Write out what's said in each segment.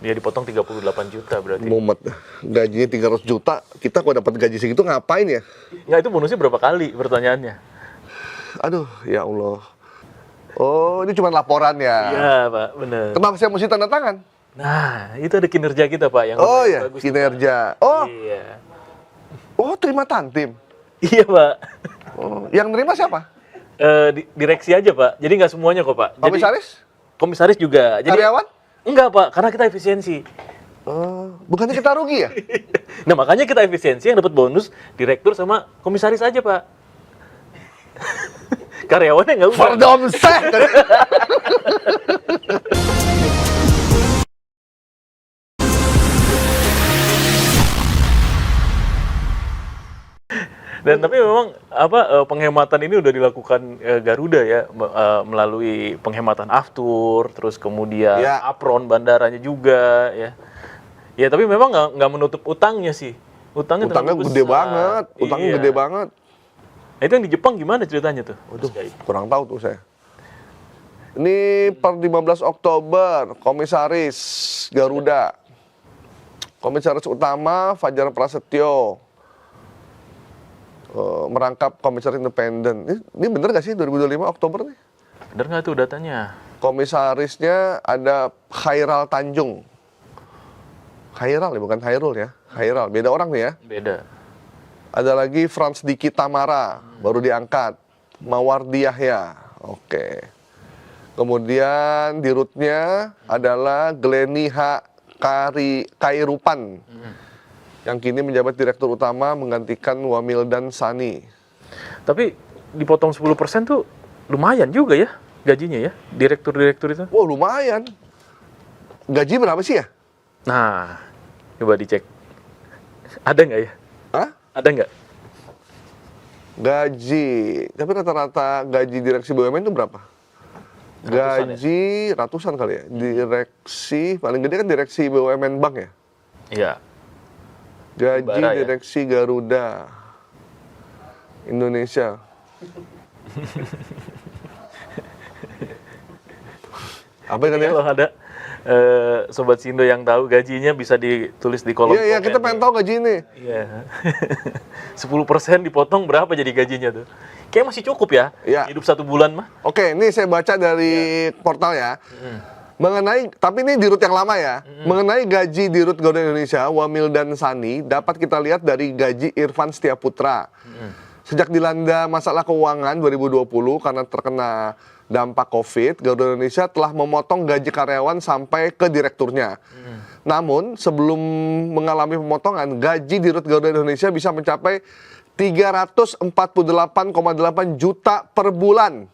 Dia dipotong 38 juta berarti. Mumet. Gajinya 300 juta, kita kok dapat gaji segitu ngapain ya? Nggak, itu bonusnya berapa kali pertanyaannya? Aduh, ya Allah. Oh, ini cuma laporan ya? Iya, Pak, bener. Kenapa saya mesti tanda tangan? Nah, itu ada kinerja kita, Pak, yang Oh lumayan ya, bagus tuh, kinerja. Pak. Oh, Iya. oh terima tantim. Iya, Pak. Oh, yang nerima siapa? Direksi aja, Pak. Jadi nggak semuanya kok, Pak. Jadi, Komisaris? komisaris juga. Jadi, Karyawan? Enggak, Pak, karena kita efisiensi. Oh, bukannya kita rugi ya? Nah, makanya kita efisiensi, yang dapat bonus direktur sama komisaris aja, Pak. Karyawannya nggak usah. Verdomsek! Dan tapi memang penghematan ini udah dilakukan Garuda ya melalui penghematan aftur, terus kemudian Ya. apron bandaranya juga ya. Ya tapi memang nggak menutup utangnya sih. Utangnya terlalu Utangnya gede besar. banget, utangnya Iya. gede banget. Nah, itu yang di Jepang gimana ceritanya tuh? Waduh, kurang tahu tuh saya. Ini per 15 Oktober, Komisaris Garuda. Komisaris utama Fajar Prasetyo. Merangkap komisaris independen. Ini bener gak sih 2025 Oktober nih? Bener nggak tuh datanya? Komisarisnya ada Khairal Tanjung. Khairal ya, bukan Khairul ya. Khairal, beda orang nih ya. Beda. Ada lagi Frans Diki Tamara, baru diangkat. Mawardi Yahya, oke. Kemudian di rootnya adalah Glenny H. Kairupan, yang kini menjabat Direktur Utama menggantikan Wamildan Sani. Tapi dipotong 10% tuh lumayan juga ya gajinya ya, direktur-direktur itu. Wah lumayan. Gaji berapa sih ya? Nah, coba dicek. Ada nggak ya? Hah? Ada nggak? Gaji, tapi rata-rata gaji direksi BUMN itu berapa? Ratusan Gaji ratusan kali ya. Direksi, paling gede kan direksi BUMN Bank ya? Iya. Gaji Bara, ya? direksi Garuda Indonesia. Apa kan ya? Kalau ada Sobat Sindo yang tahu gajinya bisa ditulis di kolom Iya, kita pengen tahu gaji ini. Iya. 10% dipotong berapa jadi gajinya tuh? Kayak masih cukup ya? Iya. Hidup 1 bulan mah. Oke, ini saya baca dari portal ya. Mengenai, tapi ini di root yang lama ya. Mengenai gaji di root Garuda Indonesia, Wamildan Sani, dapat kita lihat dari gaji Irfan Setiaputra. Sejak dilanda masalah keuangan 2020 karena terkena dampak COVID, Garuda Indonesia telah memotong gaji karyawan sampai ke direkturnya. Namun, sebelum mengalami pemotongan, gaji di root Garuda Indonesia bisa mencapai 348,8 juta per bulan.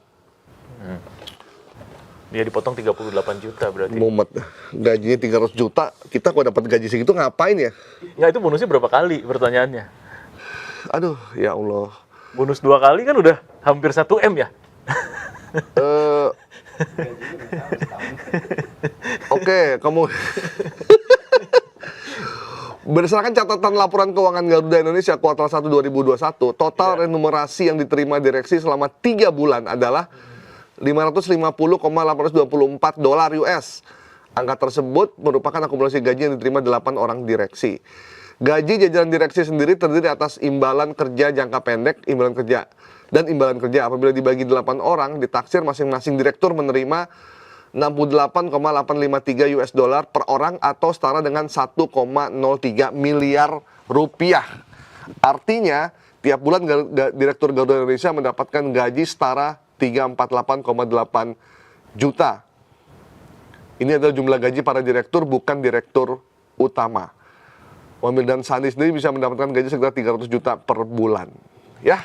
Dia dipotong 38 juta berarti. Mumet. Gajinya 300 juta, kita kok dapat gaji segitu ngapain ya? Nggak, itu bonusnya berapa kali pertanyaannya? Aduh, ya Allah. Bonus 2 kali kan udah hampir 1 M ya? Oke, kamu berdasarkan catatan laporan keuangan Garuda Indonesia kuartal 1 2021, total remunerasi yang diterima direksi selama 3 bulan adalah 550,824 dolar US. Angka tersebut merupakan akumulasi gaji yang diterima 8 orang direksi. Gaji jajaran direksi sendiri terdiri atas imbalan kerja jangka pendek, imbalan kerja, dan imbalan kerja. Apabila dibagi 8 orang, ditaksir masing-masing direktur menerima 68,853 US dollar per orang atau setara dengan 1,03 miliar rupiah. Artinya, tiap bulan Direktur Garuda Indonesia mendapatkan gaji setara 348,8 juta. Ini adalah jumlah gaji para direktur, bukan direktur utama. Wamildan Sani sendiri bisa mendapatkan gaji sekitar 300 juta per bulan. Ya,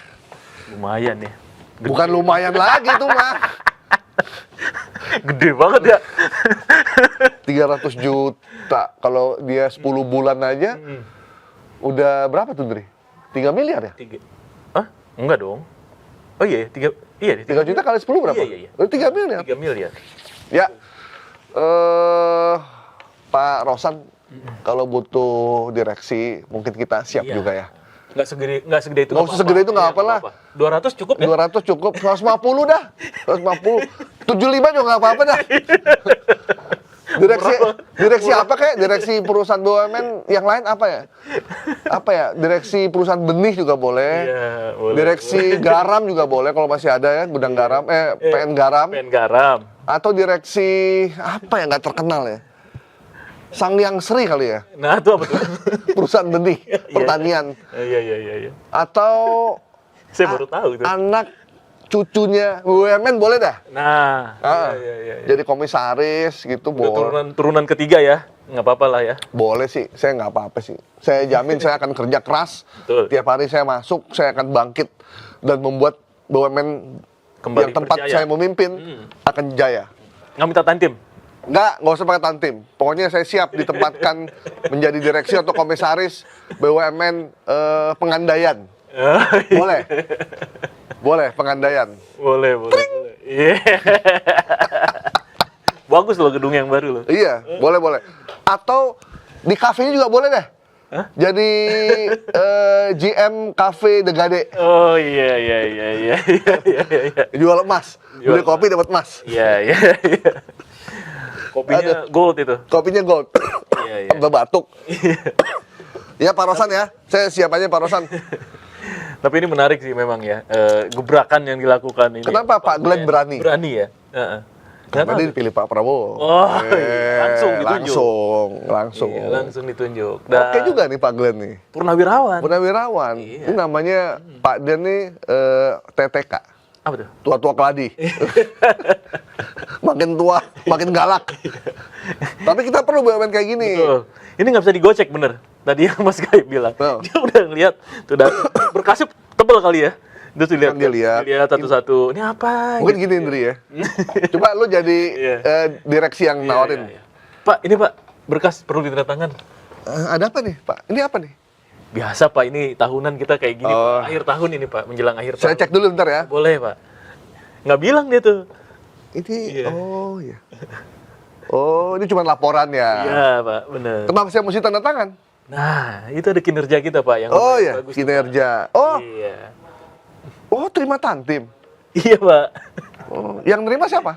Lumayan ya. bukan lumayan lagi tuh mah. Gede banget ya. 300 juta. Kalau dia 10 bulan aja, udah berapa tuh, Dri? 3 miliar ya? 3. Hah? Enggak dong. Oh iya, 3. Iya, 3 juta kali 10 berapa? Iya. 3 miliar. 3 miliar. Ya. Pak Rosan, kalau butuh direksi, mungkin kita siap Iya. juga ya. Nggak segede itu. Nggak usah segede itu, nggak apa-apa lah. 200 cukup ya? 200 cukup, 150 dah. 150. 75 juga nggak apa-apa dah. Direksi apa kayak? Direksi perusahaan BUMN yang lain apa ya? Apa ya? Direksi perusahaan benih juga boleh. Iya, boleh. Direksi garam juga boleh kalau masih ada ya, gudang garam, PN garam. PN Garam. Atau direksi apa ya, nggak terkenal ya? Sangyang Sri kali ya? Nah, itu apa tuh? Perusahaan benih, pertanian. Iya. Atau Saya baru tahu itu. anak cucunya BUMN boleh dah. Nah, Ah, iya. Jadi komisaris gitu Udah boleh. turunan ketiga ya, nggak apa-apa lah ya. Boleh sih, saya nggak apa-apa sih. Saya jamin saya akan kerja keras. Betul. Tiap hari saya masuk, saya akan bangkit dan membuat BUMN Kembali yang tempat berjaya. saya memimpin akan jaya. Nggak minta tantim. Nggak usah pakai tantim. Pokoknya saya siap ditempatkan menjadi direksi atau komisaris BUMN Pengandaian. Boleh. Boleh, Pengandaian. Boleh. Iya. Bagus loh gedung yang baru loh. Iya, boleh. Atau di kafenya juga boleh deh. Hah? Jadi GM Cafe The Gade. Oh iya. Jual emas. Jual Beli kopi dapat emas. Iya. Kopinya gold itu. Kopinya gold. Iya. Berbatuk. Ya Pak Rosan ya. Saya siap aja Pak Rosan. Tapi ini menarik sih memang ya, gebrakan yang dilakukan ini. Kenapa Pak Glenn berani? Berani ya? Heeh. Karena dia dipilih Pak Prabowo. Oh, iya. Langsung ditunjuk. Langsung. Iya, langsung ditunjuk. Oke juga nih Pak Glenn nih. Purnawirawan. Purnawirawan. Iya. Ini namanya Pak Den nih TTK. Apa tuh? Tua-tua keladi. Makin tua, makin galak. Tapi kita perlu BUMN kayak gini. Betul. Ini nggak bisa digocek bener. Tadi yang Mas Gaib bilang. Oh. Dia udah ngeliat, tuh udah berkasnya tebel kali ya. Dia tuh lihat, Kan dia lihat. satu-satu. Ini apa? Mungkin Gitu. gini Indri ya. Coba lu jadi Iya. direksi yang nawarin. Iya. Pak, ini Pak, berkas perlu ditandatangan. Ada apa nih Pak? Ini apa nih? Biasa Pak, ini tahunan kita kayak gini Oh. Pak. Akhir tahun ini Pak, menjelang akhir Saya tahun. cek dulu bentar ya. Boleh Pak. Nggak bilang dia tuh. Ini, Iya. oh iya. Oh, ini cuma laporan ya. Iya Pak, bener. Kenapa saya mesti tanda tangan? Nah, itu ada kinerja kita Pak yang Oh lumayan iya, bagus tuh, kinerja. Pak. Oh, Iya. terima tantim. Iya Pak. Oh, yang nerima siapa?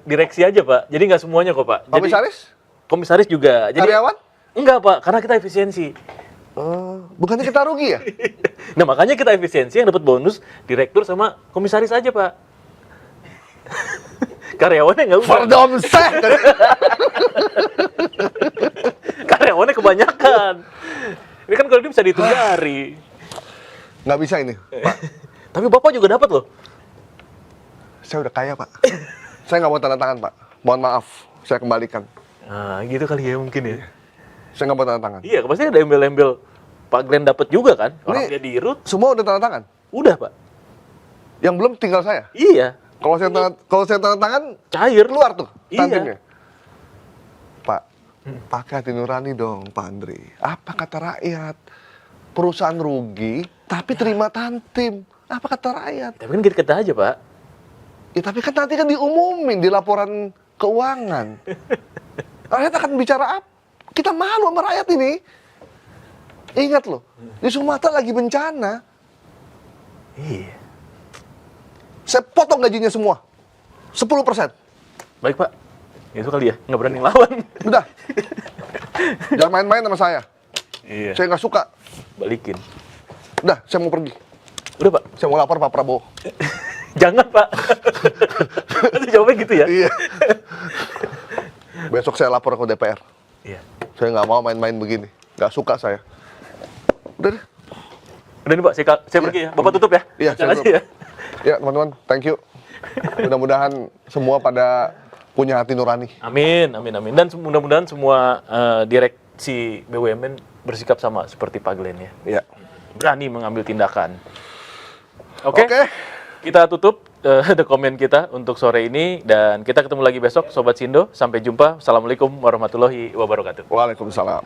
Direksi aja Pak. Jadi nggak semuanya kok Pak. Jadi, Komisaris? komisaris juga. Jadi Karyawan? enggak Pak, karena kita efisiensi. Oh, bukannya kita rugi ya? Nah makanya kita efisiensi, yang dapat bonus direktur sama komisaris aja Pak. Karyawannya nggak usah. Verdomseh. Karyawannya kebanyakan. Ini kan kalau dia bisa dihitung jari. Nggak bisa ini, Pak. Tapi Bapak juga dapat loh. Saya udah kaya, Pak. Saya nggak mau tanda tangan, Pak. Mohon maaf, saya kembalikan. Nah gitu kali ya mungkin ya. Saya nggak mau tanda tangan. Iya, pasti ada embel-embel Pak Glenn dapat juga kan? Orang Ini- dia dirut. Semua udah tanda tangan. Udah Pak. Yang belum tinggal saya. Iya. Kalau saya tanda tangan, Cair. keluar tuh Iya. tantimnya. Pak, pakai hati nurani dong, Pak Andri. Apa kata rakyat? Perusahaan rugi, tapi terima tantim. Apa kata rakyat? Tapi kan kita aja Pak. Ya tapi kan nanti kan diumumin di laporan keuangan. Rakyat akan bicara apa? Kita malu sama rakyat ini. Ingat loh, di Sumatera lagi bencana. Iya. Saya potong gajinya semua. 10%. Baik Pak. Itu kali ya, nggak berani ngelawan. Udah. Jangan main-main sama saya. Iya. Saya nggak suka. Balikin. Udah, saya mau pergi. Udah Pak. Saya mau lapor Pak Prabowo. Jangan Pak. Itu jawabnya gitu ya? Iya. Besok saya lapor ke DPR. Iya. Saya nggak mau main-main begini. Nggak suka saya. Udah deh. Udah nih Pak, saya pergi ya. Bapak tutup ya? Iya, Jalan saya aja tutup. ya. Ya teman-teman, thank you. Mudah-mudahan semua pada punya hati nurani. Amin. Dan mudah-mudahan semua direksi BUMN bersikap sama seperti Pak Glenn ya. Iya. Berani mengambil tindakan. Oke. Oke. Kita tutup the comment kita untuk sore ini dan kita ketemu lagi besok Sobat Sindo. Sampai jumpa. Assalamualaikum warahmatullahi wabarakatuh. Waalaikumsalam.